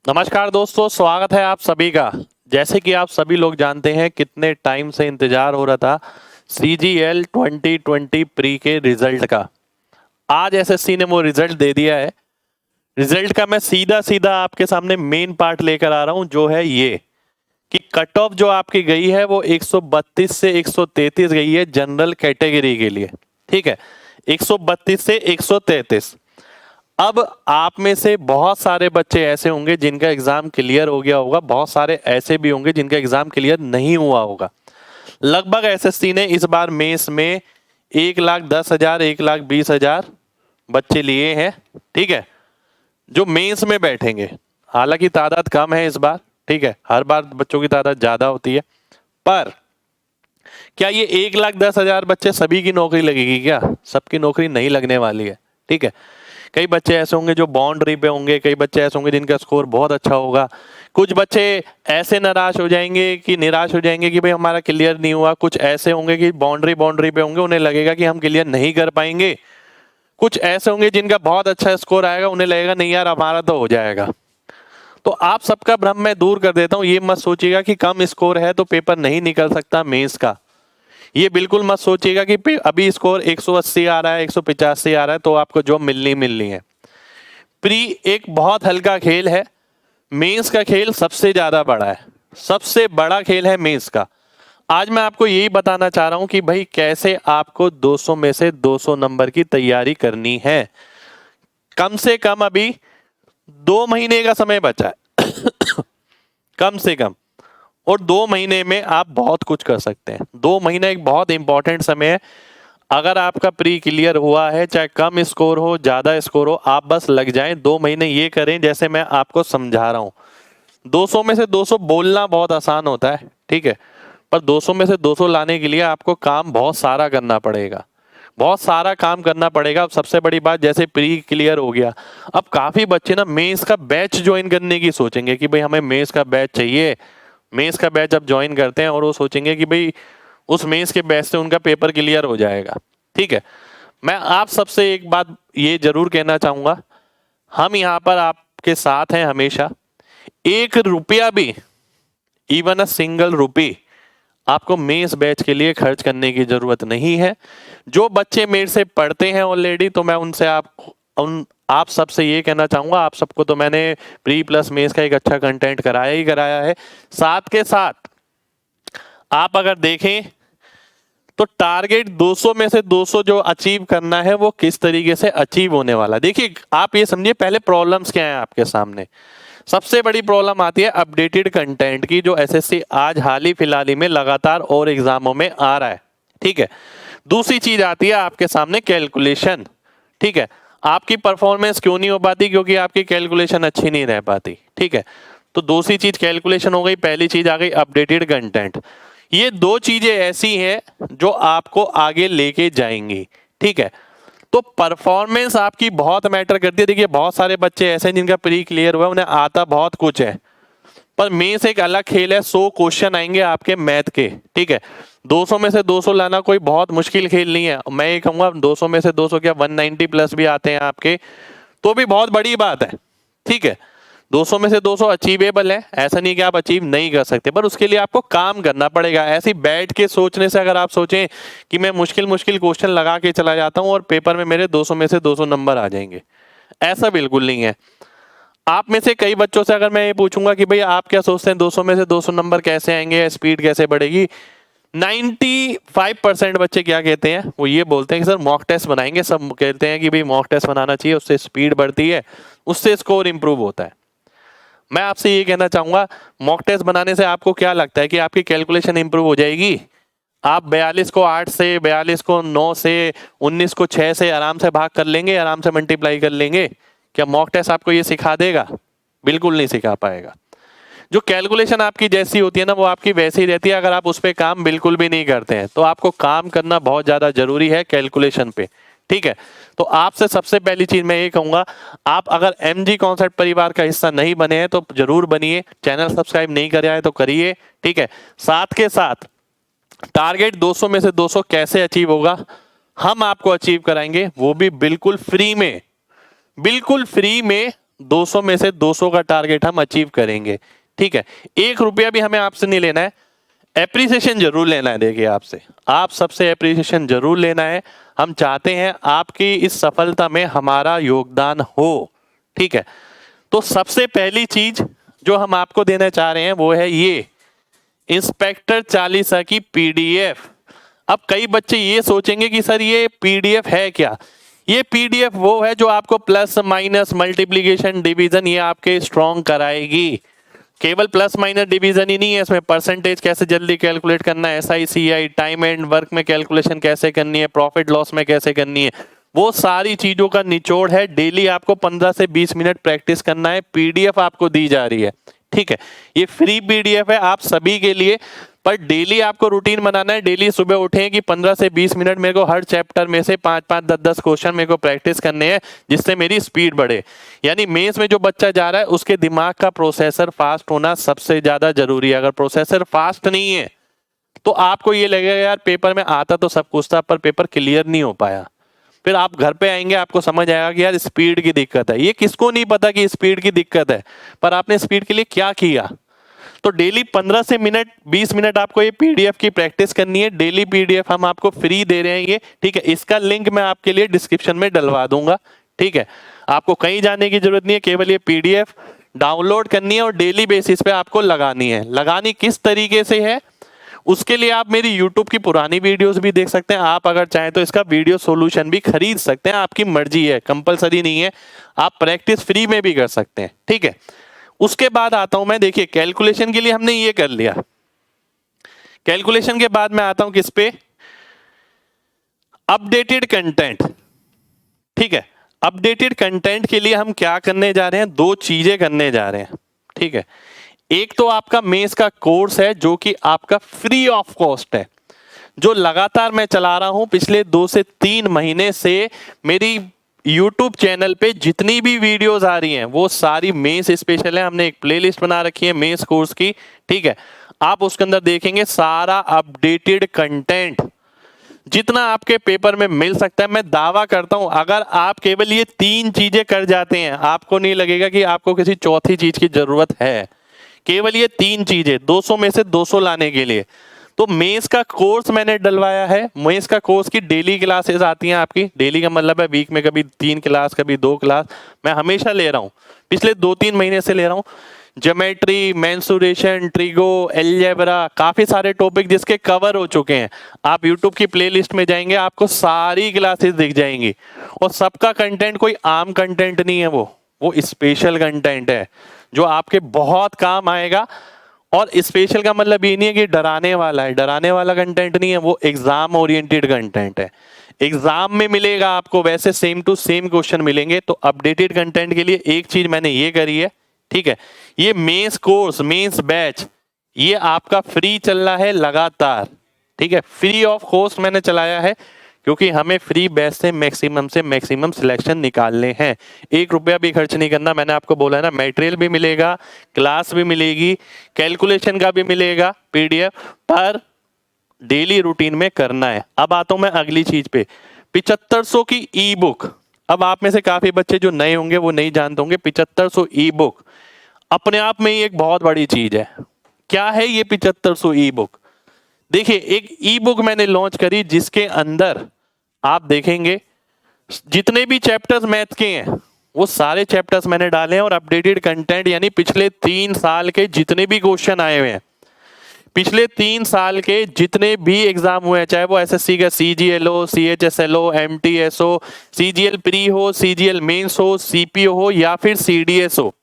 नमस्कार दोस्तों, स्वागत है आप सभी का। जैसे कि आप सभी लोग जानते हैं कितने टाइम से इंतजार हो रहा था CGL 2020 प्री के रिजल्ट का। आज एसएससी ने वो रिजल्ट दे दिया है। रिजल्ट का मैं सीधा सीधा आपके सामने मेन पार्ट लेकर आ रहा हूं, जो है ये कि कट ऑफ जो आपकी गई है वो 132 से 133 गई है जनरल कैटेगरी के लिए। ठीक है, 132 से 133। अब आप में से बहुत सारे बच्चे ऐसे होंगे जिनका एग्जाम क्लियर हो गया होगा, बहुत सारे ऐसे भी होंगे जिनका एग्जाम क्लियर नहीं हुआ होगा। लगभग एसएससी ने इस बार मेंस में 1,10,000 1,20,000 बच्चे लिए हैं। ठीक है, जो मेंस में बैठेंगे। हालांकि तादाद कम है इस बार। ठीक है, हर बार बच्चों की तादाद ज्यादा होती है, पर क्या ये 1,10,000 बच्चे सभी की नौकरी लगेगी? क्या सबकी नौकरी नहीं लगने वाली है। ठीक है, कई बच्चे ऐसे होंगे जो बाउंड्री पे होंगे, कई बच्चे ऐसे होंगे जिनका स्कोर बहुत अच्छा होगा, कुछ बच्चे ऐसे निराश हो जाएंगे कि भाई हमारा क्लियर नहीं हुआ, कुछ ऐसे होंगे कि बाउंड्री पे होंगे, उन्हें लगेगा कि हम क्लियर नहीं कर पाएंगे, कुछ ऐसे होंगे जिनका बहुत अच्छा स्कोर आएगा, उन्हें लगेगा नहीं यार हमारा तो हो जाएगा। तो आप सबका भ्रम मैं दूर कर देता हूँ। ये मत सोचिएगा कि कम स्कोर है तो पेपर नहीं निकल सकता मेंस का। ये बिल्कुल मत सोचिएगा कि अभी स्कोर 180 आ रहा है, 185 आ रहा है तो आपको जॉब मिलनी है। प्री एक बहुत हल्का खेल है, मेंस का खेल सबसे ज्यादा बड़ा है। सबसे बड़ा खेल है मेंस का। आज मैं आपको यही बताना चाह रहा हूं कि भाई कैसे आपको 200 में से 200 नंबर की तैयारी करनी है। कम से कम अभी 2 महीने का समय बचा है कम से कम। और 2 महीने में आप बहुत कुछ कर सकते हैं। 2 महीना एक बहुत इंपॉर्टेंट समय है। अगर आपका प्री क्लियर हुआ है, चाहे कम स्कोर हो ज्यादा स्कोर हो, आप बस लग जाएं। 2 महीने ये करें जैसे मैं आपको समझा रहा हूं। 200 में से 200 बोलना बहुत आसान होता है, ठीक है, पर 200 में से 200 लाने के लिए आपको काम बहुत सारा करना पड़ेगा। बहुत सारा काम करना पड़ेगा। अब सबसे बड़ी बात, जैसे प्री क्लियर हो गया, अब काफी बच्चे ना मेंस का बैच ज्वाइन करने की सोचेंगे कि भाई हमें मेंस का बैच चाहिए। मेंस का बैच अब ज्वाइन करते हैं और वो सोचेंगे कि भाई उस मेंस के बैच से उनका पेपर क्लियर हो जाएगा। ठीक है, मैं आप सबसे एक बात ये जरूर कहना चाहूंगा, हम यहाँ पर आपके साथ हैं हमेशा। 1 रुपया भी, इवन अ सिंगल रुपी, आपको मेंस बैच के लिए खर्च करने की जरूरत नहीं है। जो बच्चे मेरे से पढ़ते हैं ऑलरेडी, तो मैं उनसे आप सबसे ये कहना चाहूंगा, आप सबको तो मैंने प्री प्लस मेंस का एक अच्छा कंटेंट कराया है। साथ के साथ आप अगर देखें तो टारगेट 200 में से 200 जो अचीव करना है वो किस तरीके से अचीव होने वाला। देखिए, आप ये समझिए पहले प्रॉब्लम्स क्या है आपके सामने। सबसे बड़ी प्रॉब्लम आती है अपडेटेड कंटेंट की, जो एसएससी आज हाल ही फिलहाल में लगातार और एग्जामों में आ रहा है। ठीक है, दूसरी चीज आती है आपके सामने कैलकुलेशन। ठीक है, आपकी परफॉर्मेंस क्यों नहीं हो पाती? क्योंकि आपकी कैलकुलेशन अच्छी नहीं रह पाती। ठीक है, तो दूसरी चीज कैलकुलेशन हो गई, पहली चीज आ गई अपडेटेड कंटेंट। ये दो चीजें ऐसी हैं जो आपको आगे लेके जाएंगी। ठीक है, तो परफॉर्मेंस आपकी बहुत मैटर करती है। देखिए, बहुत सारे बच्चे ऐसे हैं जिनका प्री क्लियर हुआ, उन्हें आता बहुत कुछ है, पर मेंस एक अलग खेल है। 100 क्वेश्चन आएंगे आपके मैथ के। ठीक है, 200 में से 200 लाना कोई बहुत मुश्किल खेल नहीं है। मैं ये कहूंगा 200 में से 200 क्या 190 प्लस भी आते हैं आपके, तो भी बहुत बड़ी बात है। ठीक है, 200 में से 200 अचीवेबल है, ऐसा नहीं कि आप अचीव नहीं कर सकते, पर उसके लिए आपको काम करना पड़ेगा। ऐसे बैठ के सोचने से अगर आप सोचें कि मैं मुश्किल मुश्किल क्वेश्चन लगा के चला जाता हूं और पेपर में मेरे 200 में से 200 नंबर आ जाएंगे, ऐसा बिल्कुल नहीं है। आप में से कई बच्चों से अगर मैं ये पूछूंगा कि भाई आप क्या सोचते हैं 200 में से 200 नंबर कैसे आएंगे, स्पीड कैसे बढ़ेगी, 95% बच्चे क्या कहते हैं? वो ये बोलते हैं कि सर मॉक टेस्ट बनाएंगे। सब कहते हैं कि भाई मॉक टेस्ट बनाना चाहिए, उससे स्पीड बढ़ती है, उससे स्कोर इंप्रूव होता है। मैं आपसे ये कहना चाहूंगा, मॉक टेस्ट बनाने से आपको क्या लगता है कि आपकी कैलकुलेशन इंप्रूव हो जाएगी? आप 42 को 8 से, 42 को 9 से, 19 को 6 से आराम से भाग कर लेंगे, आराम से मल्टीप्लाई कर लेंगे। क्या मॉक टेस्ट आपको ये सिखा देगा? बिल्कुल नहीं सिखा पाएगा। जो कैलकुलेशन आपकी जैसी होती है ना, वो आपकी वैसी ही रहती है। अगर आप उस पर काम बिल्कुल भी नहीं करते हैं, तो आपको काम करना बहुत ज्यादा जरूरी है कैलकुलेशन पे। ठीक है, तो आपसे सबसे पहली चीज मैं ये कहूंगा, आप अगर एमजी कॉन्सेप्ट परिवार का हिस्सा नहीं बने हैं तो जरूर बनिए। चैनल सब्सक्राइब नहीं कराया है तो करिए। ठीक है, साथ के साथ टारगेट 200 में से 200 कैसे अचीव होगा, हम आपको अचीव कराएंगे, वो भी बिल्कुल फ्री में। बिल्कुल फ्री में 200 में से 200 का टारगेट हम अचीव करेंगे। ठीक है, 1 रुपया भी हमें आपसे नहीं लेना है, एप्रिसिएशन जरूर लेना है। देखिए आपसे, आप सबसे एप्रिसिएशन जरूर लेना है। हम चाहते हैं आपकी इस सफलता में हमारा योगदान हो। ठीक है, तो सबसे पहली चीज जो हम आपको देना चाह रहे हैं वो है ये इंस्पेक्टर चालीसा की पीडीएफ। अब कई बच्चे ये सोचेंगे कि सर ये पीडीएफ है क्या? ये पीडीएफ वो है जो आपको प्लस माइनस मल्टीप्लिकेशन डिवीजन ये आपके स्ट्रॉन्ग कराएगी। केवल प्लस माइनस डिवीजन ही नहीं है, इसमें परसेंटेज कैसे जल्दी कैलकुलेट करना है, SICI, टाइम एंड वर्क में कैलकुलेशन कैसे करनी है, प्रॉफिट लॉस में कैसे करनी है, वो सारी चीजों का निचोड़ है। डेली आपको 15 से 20 मिनट प्रैक्टिस करना है। पीडीएफ आपको दी जा रही है। ठीक है, ये फ्री पीडीएफ है आप सभी के लिए, पर डेली आपको रूटीन बनाना है। डेली सुबह उठें कि 15 से 20 मिनट मेरे को हर चैप्टर में से 5-5, 10-10 क्वेश्चन मेरे को प्रैक्टिस करने हैं, जिससे मेरी स्पीड बढ़े। यानी मेंस में जो बच्चा जा रहा है उसके दिमाग का प्रोसेसर फास्ट होना सबसे ज्यादा जरूरी है। अगर प्रोसेसर फास्ट नहीं है तो आपको ये लगेगा यार पेपर में आता तो सब कुछ था पर पेपर क्लियर नहीं हो पाया। फिर आप घर पे आएंगे आपको समझ आएगा कि यार स्पीड की दिक्कत है। ये किसको नहीं पता कि स्पीड की दिक्कत है, पर आपने स्पीड के लिए क्या किया? तो डेली 15 से 20 मिनट आपको ये पीडीएफ की प्रैक्टिस करनी है। डेली पीडीएफ हम आपको फ्री दे रहे हैं ये। ठीक है, इसका लिंक मैं आपके लिए डिस्क्रिप्शन में डलवा दूंगा। ठीक है, आपको कहीं जाने की जरूरत नहीं है, केवल ये पीडीएफ डाउनलोड करनी है और डेली बेसिस पे आपको लगानी है। लगानी किस तरीके से है उसके लिए आप मेरी यूट्यूब की पुरानी वीडियोस भी देख सकते हैं। आप अगर चाहें तो इसका वीडियो सॉल्यूशन भी खरीद सकते हैं, आपकी मर्जी है, कंपलसरी नहीं है। आप प्रैक्टिस फ्री में भी कर सकते हैं। ठीक है, उसके बाद आता हूं मैं, देखिए कैलकुलेशन के लिए हमने ये कर लिया। कैलकुलेशन के बाद मैं आता हूं किस पे? Updated content. ठीक है, अपडेटेड कंटेंट के लिए हम क्या करने जा रहे हैं? 2 चीजें करने जा रहे हैं। ठीक है, एक तो आपका मेंस का कोर्स है जो कि आपका फ्री ऑफ कॉस्ट है, जो लगातार मैं चला रहा हूं पिछले 2 से 3 महीने से। मेरी यूट्यूब चैनल पे जितनी भी वीडियोस आ रही हैं वो सारी मेंस स्पेशल है। हमने एक प्लेलिस्ट बना रखी है मेंस कोर्स की। ठीक है, आप उसके अंदर देखेंगे सारा अपडेटेड कंटेंट जितना आपके पेपर में मिल सकता है। मैं दावा करता हूं अगर आप केवल ये 3 चीजें कर जाते हैं आपको नहीं लगेगा कि आपको किसी चौथी चीज की जरूरत है। केवल ये 3 चीजें 200 में से 200 लाने के लिए। तो मेंस का कोर्स मैंने डलवाया है। मेंस का कोर्स की डेली क्लासेस आती हैं आपकी। डेली का मतलब है वीक में कभी 3 क्लास कभी 2 क्लास। मैं हमेशा ले रहा हूं, पिछले 2-3 महीने से ले रहा हूं। ज्योमेट्री, मेंसुरेशन, ट्रिगो, अलजेब्रा, काफी सारे टॉपिक जिसके कवर हो चुके हैं। आप यूट्यूब की प्लेलिस्ट में जाएंगे आपको सारी क्लासेस दिख जाएंगी और सबका कंटेंट कोई आम कंटेंट नहीं है, वो स्पेशल कंटेंट है जो आपके बहुत काम आएगा। और स्पेशल का मतलब ये नहीं है कि डराने वाला है, डराने वाला कंटेंट नहीं है, वो एग्जाम ओरिएंटेड कंटेंट है। एग्जाम में मिलेगा आपको वैसे सेम टू सेम क्वेश्चन मिलेंगे। तो अपडेटेड कंटेंट के लिए एक चीज मैंने ये करी है। ठीक है, ये मेंस कोर्स, मेंस बैच ये आपका फ्री चल रहा है लगातार। ठीक है, फ्री ऑफ कॉस्ट मैंने चलाया है क्योंकि हमें फ्री बैच से मैक्सिमम सिलेक्शन निकालने हैं। 1 रुपया भी खर्च नहीं करना। मैंने आपको बोला है ना, मटेरियल भी मिलेगा, क्लास भी मिलेगी, कैलकुलेशन का भी मिलेगा पीडीएफ, पर डेली रूटीन में करना है। अब आता हूं मैं अगली चीज पे, 7500 की ई बुक। अब आप में से काफी बच्चे जो नए होंगे वो नहीं जानते होंगे 7500 ई बुक अपने आप में ही एक बहुत बड़ी चीज है। क्या है ये 7500 ई बुक? देखिए, एक ई बुक मैंने लॉन्च करी जिसके अंदर आप देखेंगे जितने भी चैप्टर्स मैथ के हैं वो सारे चैप्टर्स मैंने डाले हैं और अपडेटेड कंटेंट यानी पिछले 3 साल के जितने भी क्वेश्चन आए हुए हैं, पिछले 3 साल के जितने भी एग्जाम हुए हैं, चाहे वो एसएससी का CGL हो, CHSL हो, MTS हो, CGL प्री हो, CGL मेंस हो, CPO हो या फिर CDS हो,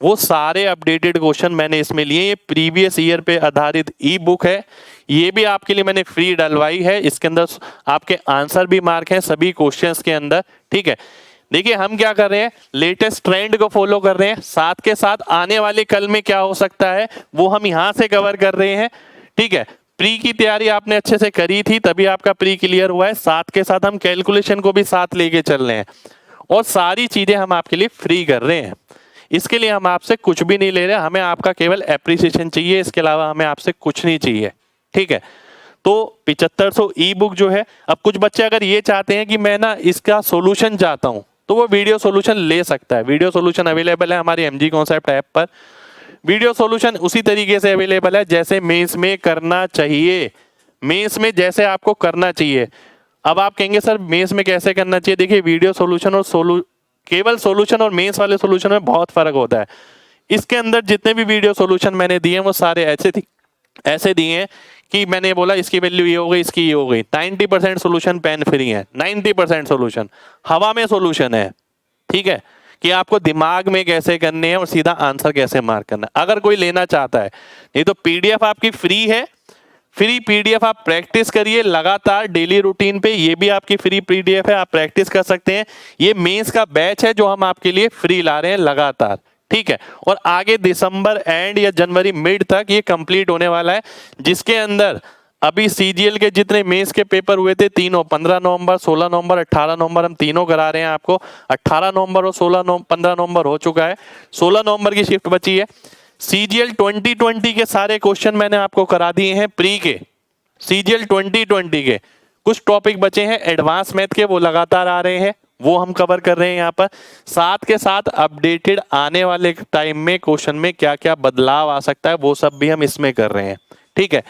वो सारे अपडेटेड क्वेश्चन मैंने इसमें लिए। ये प्रीवियस ईयर पे आधारित ई बुक है, ये भी आपके लिए मैंने फ्री डलवाई है। इसके अंदर आपके आंसर भी मार्क हैं सभी क्वेश्चंस के अंदर। ठीक है, देखिए हम क्या कर रहे हैं, लेटेस्ट ट्रेंड को फॉलो कर रहे हैं, साथ के साथ आने वाले कल में क्या हो सकता है वो हम यहाँ से कवर कर रहे हैं। ठीक है, प्री की तैयारी आपने अच्छे से करी थी तभी आपका प्री क्लियर हुआ है, साथ के साथ हम कैलकुलेशन को भी साथ लेके चल रहे हैं और सारी चीजें हम आपके लिए फ्री कर रहे हैं। इसके लिए हम आपसे कुछ भी नहीं ले रहे, हमें आपका केवल एप्रिसिएशन चाहिए, इसके अलावा हमें आपसे कुछ नहीं चाहिए। ठीक है, तो 7500 ई बुक जो है, अब कुछ बच्चे अगर ये चाहते हैं कि मैं ना इसका सॉल्यूशन चाहता हूं, तो वो वीडियो सॉल्यूशन ले सकता है। वीडियो सॉल्यूशन अवेलेबल है हमारी MG कॉन्सेप्ट ऐप पर। वीडियो सॉल्यूशन उसी तरीके से अवेलेबल है जैसे मेंस में करना चाहिए, मेंस में जैसे आपको करना चाहिए। अब आप कहेंगे सर मेंस में कैसे करना चाहिए? देखिए वीडियो सॉल्यूशन और केवल सॉल्यूशन और मेंस वाले सॉल्यूशन में बहुत फर्क होता है। इसके अंदर जितने भी वीडियो सॉल्यूशन मैंने दिए हैं वो सारे ऐसे दिए हैं कि मैंने बोला इसकी वैल्यू ये हो गई, इसकी ये हो गई। 90% सॉल्यूशन पेन फ्री है, 90% सॉल्यूशन हवा में सॉल्यूशन है, ठीक है, कि आपको दिमाग में कैसे करने हैं और सीधा आंसर कैसे मार्क करना है, अगर कोई लेना चाहता है। नहीं तो PDF आपकी फ्री है, फ्री PDF आप प्रैक्टिस करिए लगातार डेली रूटीन पे, ये भी आपकी फ्री PDF है, आप प्रैक्टिस कर सकते हैं। ये मेंस का बैच है जो हम आपके लिए फ्री ला रहे हैं लगातार, ठीक है। और आगे दिसंबर एंड या जनवरी मिड तक ये कंप्लीट होने वाला है, जिसके अंदर अभी CGL के जितने मेंस के पेपर हुए थे तीनों, 15 नवंबर, 16 नवंबर, 18 नवंबर, हम तीनों करा रहे हैं आपको। 18 नवंबर और 15 नवंबर हो चुका है, 16 नवंबर की शिफ्ट बची है। CGL 2020 के सारे क्वेश्चन मैंने आपको करा दिए हैं प्री के, CGL 2020 के। कुछ टॉपिक बचे हैं एडवांस मैथ के, वो लगातार आ रहे हैं, वो हम कवर कर रहे हैं यहाँ पर। साथ के साथ अपडेटेड आने वाले टाइम में क्वेश्चन में क्या क्या बदलाव आ सकता है वो सब भी हम इसमें कर रहे हैं, ठीक है।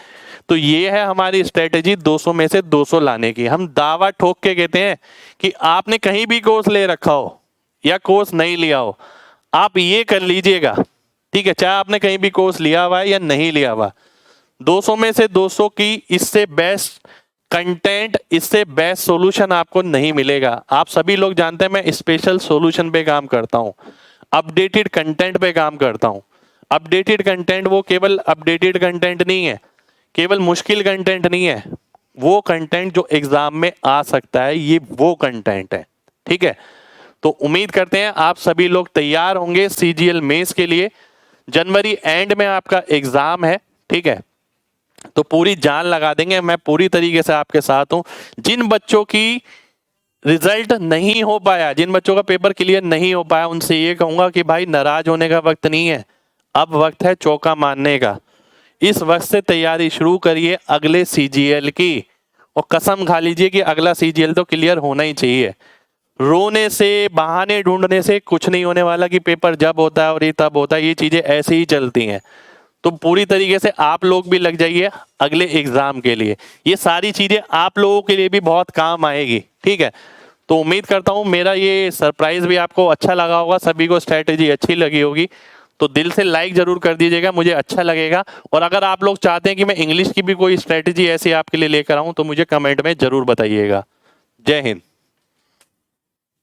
तो ये है हमारी स्ट्रेटेजी 200 में से 200 लाने की। हम दावा ठोक के कहते हैं कि आपने कहीं भी कोर्स ले रखा हो या कोर्स नहीं लिया हो, आप ये कर लीजिएगा, ठीक है, चाहे आपने कहीं भी कोर्स लिया हुआ है या नहीं लिया हुआ, 200 में से 200 की इससे बेस्ट कंटेंट, इससे बेस्ट सॉल्यूशन आपको नहीं मिलेगा। आप सभी लोग जानते हैं मैं स्पेशल सॉल्यूशन पे काम करता हूं, अपडेटेड कंटेंट पे काम करता हूं। अपडेटेड कंटेंट वो केवल अपडेटेड कंटेंट नहीं है, केवल मुश्किल कंटेंट नहीं है, वो कंटेंट जो एग्जाम में आ सकता है, ये वो कंटेंट है, ठीक है। तो उम्मीद करते हैं आप सभी लोग तैयार होंगे CGL मेंस के लिए। जनवरी एंड में आपका एग्जाम है, ठीक है, तो पूरी जान लगा देंगे, मैं पूरी तरीके से आपके साथ हूं। जिन बच्चों की रिजल्ट नहीं हो पाया, जिन बच्चों का पेपर क्लियर नहीं हो पाया, उनसे ये कहूंगा कि भाई नाराज होने का वक्त नहीं है, अब वक्त है चौका मारने का। इस वक्त से तैयारी शुरू करिए अगले CGL की, और कसम खा लीजिए कि अगला CGL तो क्लियर होना ही चाहिए। रोने से, बहाने ढूंढने से कुछ नहीं होने वाला कि पेपर जब होता है और ये तब होता है, ये चीजें ऐसे ही चलती हैं। तो पूरी तरीके से आप लोग भी लग जाइए अगले एग्जाम के लिए, ये सारी चीजें आप लोगों के लिए भी बहुत काम आएगी, ठीक है। तो उम्मीद करता हूं मेरा ये सरप्राइज भी आपको अच्छा लगा होगा, सभी को स्ट्रैटेजी अच्छी लगी होगी। तो दिल से लाइक जरूर कर दीजिएगा, मुझे अच्छा लगेगा। और अगर आप लोग चाहते हैं कि मैं इंग्लिश की भी कोई स्ट्रैटेजी ऐसी आपके लिए लेकर आऊं तो मुझे कमेंट में जरूर बताइएगा। जय हिंद।